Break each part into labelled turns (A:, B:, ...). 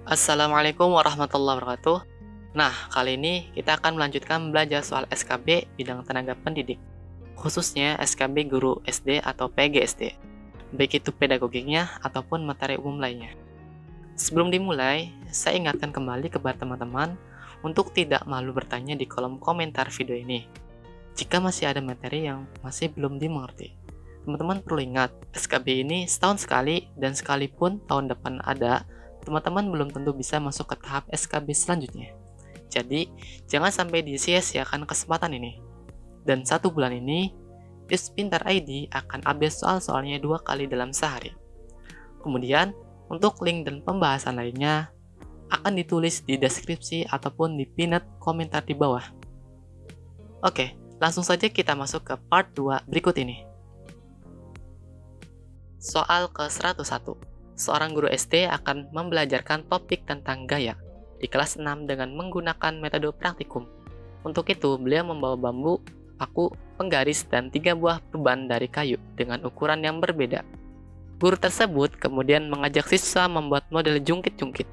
A: Assalamualaikum warahmatullahi wabarakatuh. Nah, kali ini kita akan melanjutkan belajar soal SKB bidang tenaga pendidik, khususnya SKB guru SD atau PGSD, baik itu pedagogiknya ataupun materi umum lainnya. Sebelum dimulai, saya ingatkan kembali kepada teman-teman untuk tidak malu bertanya di kolom komentar video ini. Jika masih ada materi yang masih belum dimengerti, teman-teman perlu ingat, SKB ini setahun sekali dan sekalipun tahun depan ada, teman-teman belum tentu bisa masuk ke tahap SKB selanjutnya. Jadi, jangan sampai disia-siakan kesempatan ini. Dan 1 bulan ini, Tips Pintar ID akan update soal-soalnya 2 kali dalam sehari. Kemudian, untuk link dan pembahasan lainnya akan ditulis di deskripsi ataupun di pinned komentar di bawah. Oke, langsung saja kita masuk ke part 2 berikut ini. Soal ke-101. Seorang guru SD akan membelajarkan topik tentang gaya di kelas 6 dengan menggunakan metode praktikum. Untuk itu, beliau membawa bambu, paku, penggaris, dan 3 buah perban dari kayu dengan ukuran yang berbeda. Guru tersebut kemudian mengajak siswa membuat model jungkit-jungkit.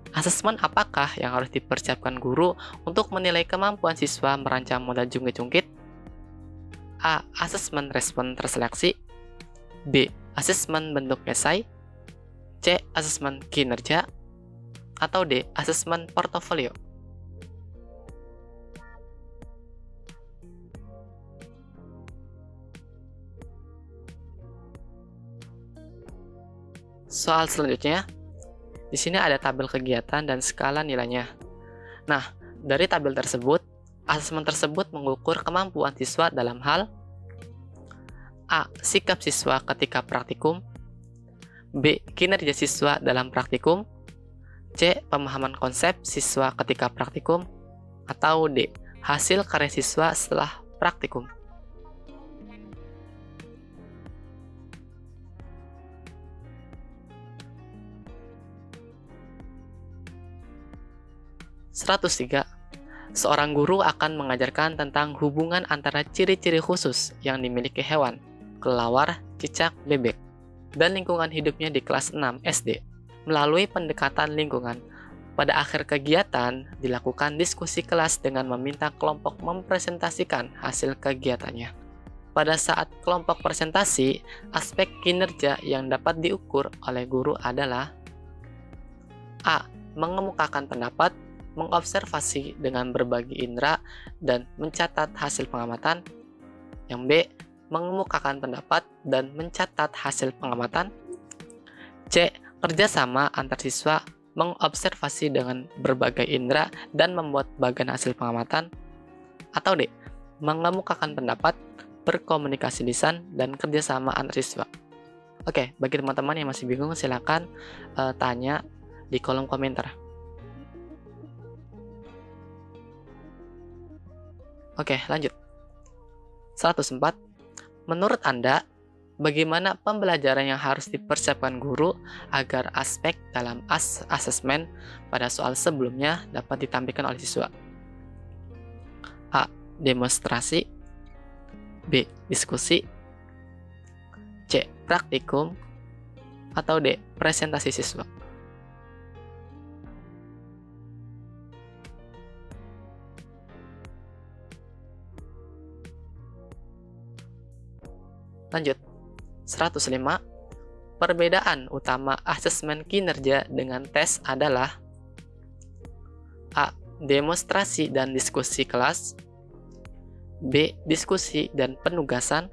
A: Asesmen apakah yang harus dipersiapkan guru untuk menilai kemampuan siswa merancang model jungkit-jungkit? A. Asesmen respon terseleksi. B. Asesmen bentuk esai. C. Asesmen kinerja. Atau D. Asesmen portofolio. Soal selanjutnya, di sini ada tabel kegiatan dan skala nilainya. Nah, dari tabel tersebut, asesmen tersebut mengukur kemampuan siswa dalam hal A. Sikap siswa ketika praktikum. B. Kinerja siswa dalam praktikum. C. Pemahaman konsep siswa ketika praktikum. Atau D. Hasil karya siswa setelah praktikum. (103) Seorang guru akan mengajarkan tentang hubungan antara ciri-ciri khusus yang dimiliki hewan, kelelawar, cicak, bebek, dan lingkungan hidupnya di kelas 6 SD. Melalui pendekatan lingkungan, pada akhir kegiatan dilakukan diskusi kelas dengan meminta kelompok mempresentasikan hasil kegiatannya. Pada saat kelompok presentasi, aspek kinerja yang dapat diukur oleh guru adalah A. Mengemukakan pendapat, mengobservasi dengan berbagi indera, dan mencatat hasil pengamatan. Yang B. Mengemukakan pendapat dan mencatat hasil pengamatan. C. Kerjasama antar siswa, mengobservasi dengan berbagai indera dan membuat bagian hasil pengamatan. Atau D. Mengemukakan pendapat, berkomunikasi lisan, dan kerjasama antar siswa. Oke, bagi teman-teman yang masih bingung, silakan tanya di kolom komentar. Oke, lanjut. 104. Menurut Anda, bagaimana pembelajaran yang harus dipersiapkan guru agar aspek dalam asesmen pada soal sebelumnya dapat ditampilkan oleh siswa? A. Demonstrasi. B. Diskusi. C. Praktikum. Atau D. Presentasi siswa. Lanjut. 105. Perbedaan utama asesmen kinerja dengan tes adalah A. Demonstrasi dan diskusi kelas. B. Diskusi dan penugasan.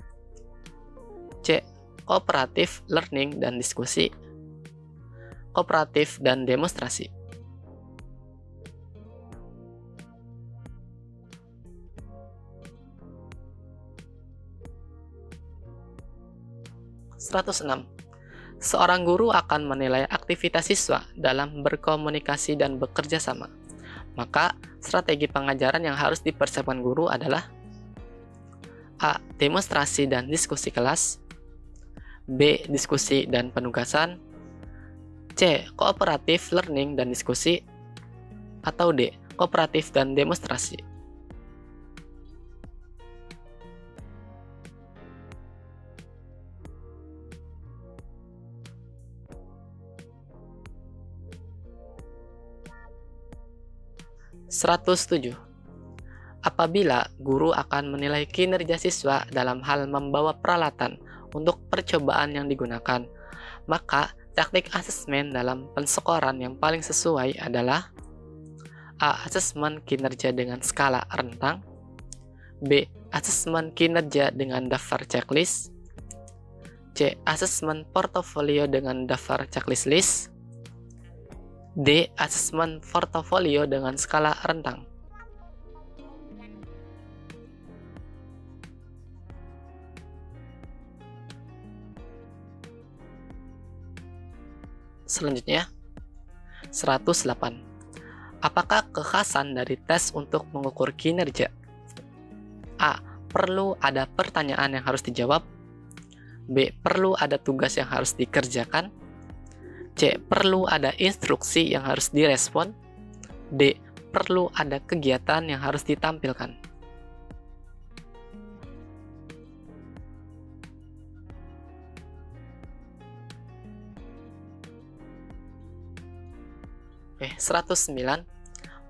A: C. Kooperatif learning dan diskusi. Kooperatif dan demonstrasi. (106) Seorang guru akan menilai aktivitas siswa dalam berkomunikasi dan bekerja sama. Maka, strategi pengajaran yang harus dipersiapkan guru adalah A. Demonstrasi dan diskusi kelas. B. Diskusi dan penugasan. C. Kooperatif learning dan diskusi. Atau D. Kooperatif dan demonstrasi. 107. Apabila guru akan menilai kinerja siswa dalam hal membawa peralatan untuk percobaan yang digunakan, maka teknik asesmen dalam penskoran yang paling sesuai adalah A. Asesmen kinerja dengan skala rentang, B. Asesmen kinerja dengan daftar checklist, C. Asesmen portofolio dengan daftar checklist list, D. Asesmen portofolio dengan skala rentang. Selanjutnya, 108. Apakah kekhasan dari tes untuk mengukur kinerja? A. Perlu ada pertanyaan yang harus dijawab. B. Perlu ada tugas yang harus dikerjakan. C. Perlu ada instruksi yang harus direspon. D. Perlu ada kegiatan yang harus ditampilkan. Oke, 109.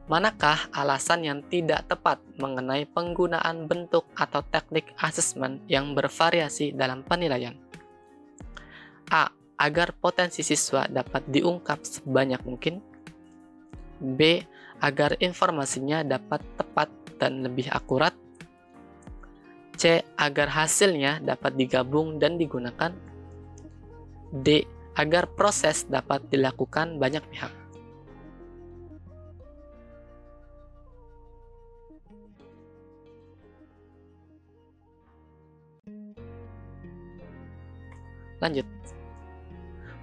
A: Manakah alasan yang tidak tepat mengenai penggunaan bentuk atau teknik asesmen yang bervariasi dalam penilaian? A. Agar potensi siswa dapat diungkap sebanyak mungkin. B. Agar informasinya dapat tepat dan lebih akurat. C. Agar hasilnya dapat digabung dan digunakan. D. Agar proses dapat dilakukan banyak pihak. Lanjut.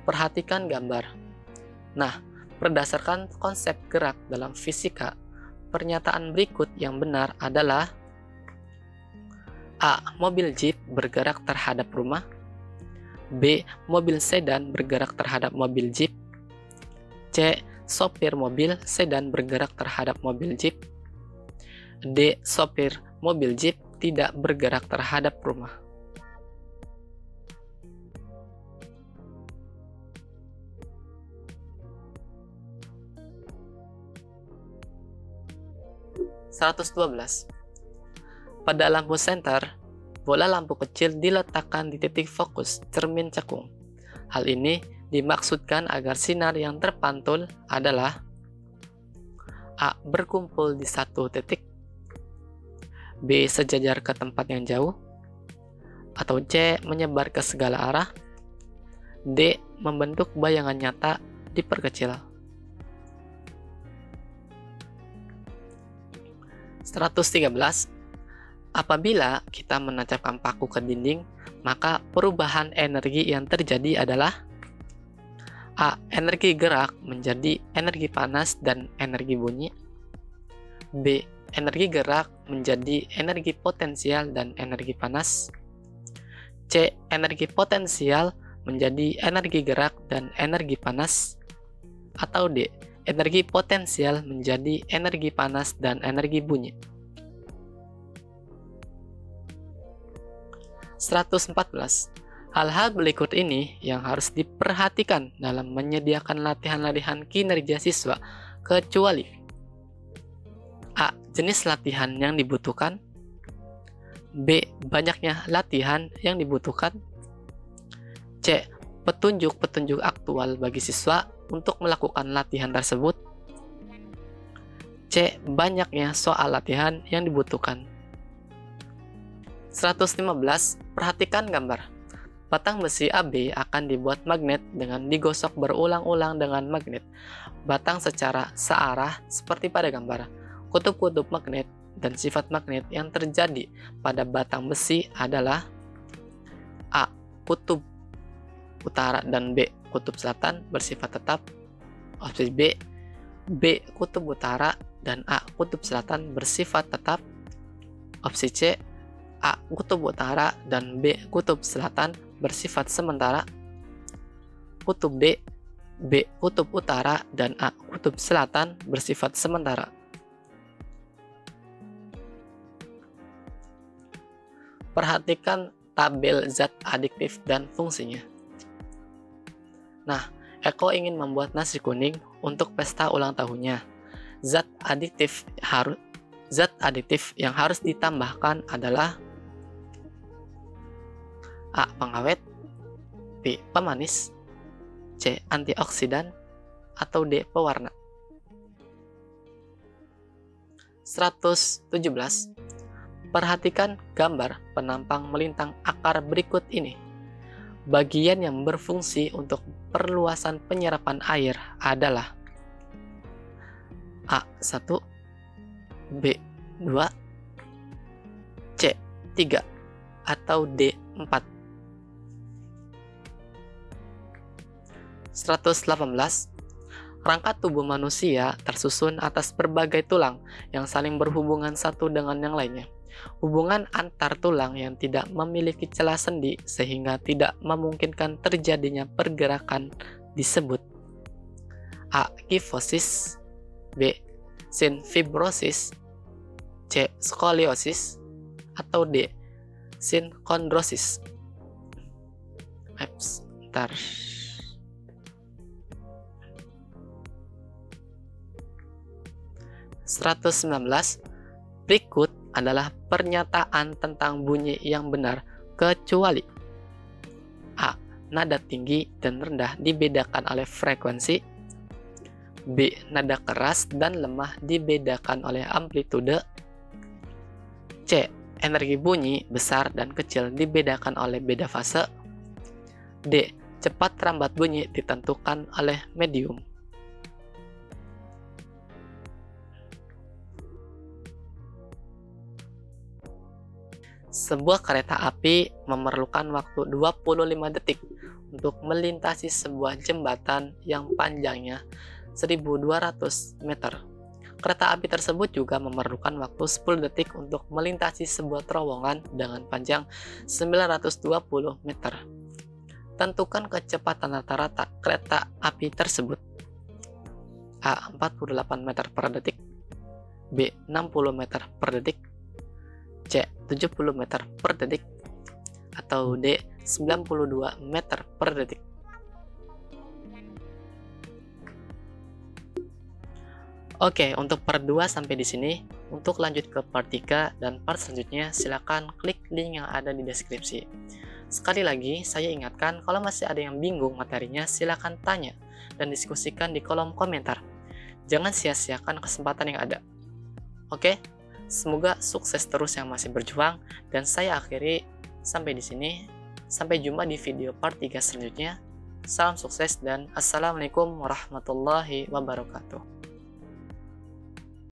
A: Perhatikan gambar. Nah, berdasarkan konsep gerak dalam fisika, pernyataan berikut yang benar adalah A. Mobil jeep bergerak terhadap rumah. B. Mobil sedan bergerak terhadap mobil jeep. C. Sopir mobil sedan bergerak terhadap mobil jeep. D. Sopir mobil jeep tidak bergerak terhadap rumah. (112) Pada lampu senter, bola lampu kecil diletakkan di titik fokus cermin cekung. Hal ini dimaksudkan agar sinar yang terpantul adalah A. Berkumpul di satu titik, B. Sejajar ke tempat yang jauh, atau C. Menyebar ke segala arah, D. Membentuk bayangan nyata diperkecil. 113. Apabila kita menancapkan paku ke dinding, maka perubahan energi yang terjadi adalah A. Energi gerak menjadi energi panas dan energi bunyi. B. Energi gerak menjadi energi potensial dan energi panas. C. Energi potensial menjadi energi gerak dan energi panas. Atau D. Energi potensial menjadi energi panas dan energi bunyi. 114. Hal-hal berikut ini yang harus diperhatikan dalam menyediakan latihan-latihan kinerja siswa, kecuali A. Jenis latihan yang dibutuhkan. B. Banyaknya latihan yang dibutuhkan. C. Petunjuk-petunjuk aktual bagi siswa untuk melakukan latihan tersebut. C. Banyaknya soal latihan yang dibutuhkan. 115. Perhatikan gambar. Batang besi AB akan dibuat magnet dengan digosok berulang-ulang dengan magnet. Batang secara searah seperti pada gambar. Kutub-kutub magnet dan sifat magnet yang terjadi pada batang besi adalah A. Kutub utara dan B. Kutub selatan bersifat tetap. Opsi B. B. Kutub utara dan A. Kutub selatan bersifat tetap. Opsi C. A. Kutub utara dan B. Kutub selatan bersifat sementara. Kutub D. B. Kutub utara dan A. Kutub selatan bersifat sementara. Perhatikan tabel zat adiktif dan fungsinya. Nah, Eko ingin membuat nasi kuning untuk pesta ulang tahunnya. Zat aditif yang harus ditambahkan adalah A. Pengawet, B. Pemanis, C. Antioksidan, atau D. Pewarna. 117. Perhatikan gambar penampang melintang akar berikut ini. Bagian yang berfungsi untuk perluasan penyerapan air adalah A1, B2, C3, atau D4. 118. Rangka tubuh manusia tersusun atas berbagai tulang yang saling berhubungan satu dengan yang lainnya. Hubungan antar tulang yang tidak memiliki celah sendi sehingga tidak memungkinkan terjadinya pergerakan disebut A. Kifosis, B. Sinfibrosis, C. Skoliosis, atau D. Sinchondrosis. Ntar. Berikut adalah pernyataan tentang bunyi yang benar kecuali A. Nada tinggi dan rendah dibedakan oleh frekuensi, B. Nada keras dan lemah dibedakan oleh amplitude, C. Energi bunyi besar dan kecil dibedakan oleh beda fase, D. Cepat lambat bunyi ditentukan oleh medium. Sebuah kereta api memerlukan waktu 25 detik untuk melintasi sebuah jembatan yang panjangnya 1.200 meter. Kereta api tersebut juga memerlukan waktu 10 detik untuk melintasi sebuah terowongan dengan panjang 920 meter. Tentukan kecepatan rata-rata kereta api tersebut. A. 48 meter per detik, B. 60 meter per detik, C. 70 meter per detik, atau D. 92 meter per detik. Oke, untuk part 2 sampai di sini. Untuk lanjut ke part 3 dan part selanjutnya, silakan klik link yang ada di deskripsi. Sekali lagi, saya ingatkan kalau masih ada yang bingung materinya, silakan tanya dan diskusikan di kolom komentar. Jangan sia-siakan kesempatan yang ada. Oke? Semoga sukses terus yang masih berjuang, dan saya akhiri sampai di sini. Sampai jumpa di video part 3 selanjutnya. Salam sukses dan assalamualaikum warahmatullahi wabarakatuh.